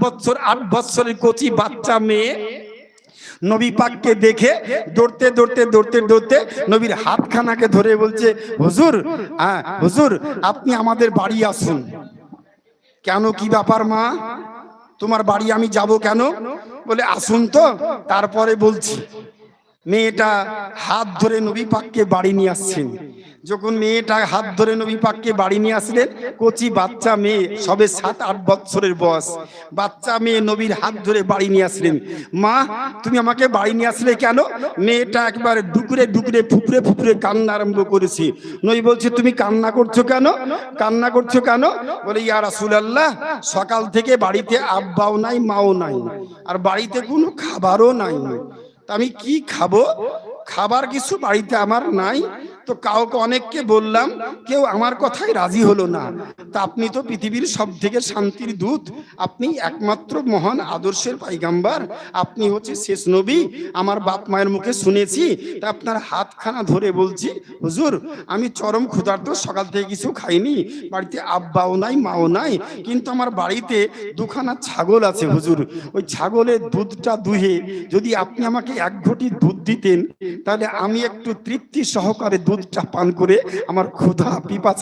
বছর 8 বছরের কচি বাচ্চা মেয়ে নবী পাককে দেখে দৌড়তে দৌড়তে দৌড়তে দৌড়তে নবীর হাতখানাকে ধরে বলছে, হুজুর হুজুর আপনি আমাদের বাড়ি আসুন। কেন, কি ব্যাপার মা, তোমার বাড়ি আমি যাব কেন? বলে আসুন তো, তারপরে বলছি। মেয়েটা হাত ধরে নবী পাককে বাড়ি নিয়ে আসছেন। যখন মেয়েটা হাত ধরে নবী পাককে বাড়ি নিয়ে আসলেন, কচি বাচ্চা মেয়ে, সবে 7-8 বছরের বয়স বাচ্চা মেয়ে নবীর হাত ধরে বাড়ি নিয়ে আসলেন। মা তুমি আমাকে বাড়ি নিয়ে আসলে কেন? মেয়েটা একবার ডুকরে ডুকরে ফুপড়ে ফুপড়ে কান্না আরম্ভ করেছে। নবী বলছে, তুমি কান্না করছো কেন, কান্না করছো কেন? বলে, ইয়া রাসূলুল্লাহ, সকাল থেকে বাড়িতে আব্বাও নাই মাও নাই, আর বাড়িতে কোনো খাবারও নাই, তা আমি কি খাবো? খাবার কিছু বাড়িতে আমার নাই, তো কাউকে অনেককে বললাম, কেউ আমার কথায় রাজি হলো না। তা আপনি তো পৃথিবীর সব থেকে শান্তির দূত, আপনি একমাত্র মহান আদর্শের পয়গম্বর, আপনি হচ্ছে শেষ নবী, আমার বাপ মায়ের মুখে শুনেছি। তা আপনার হাতখানা ধরে বলছি, হুজুর আমি চরম ক্ষুধার্ত, সকাল থেকে কিছু খাইনি, বাড়িতে আব্বাও নাই মাও নাই, কিন্তু আমার বাড়িতে দুখানা ছাগল আছে হুজুর, ওই ছাগলের দুধটা দুহে যদি আপনি আমাকে 1 ঘটি দুধ দিতেন, তাহলে আমি একটু তৃপ্তি সহকারে দুধটা পান করে আমার ক্ষুধা পিপাসা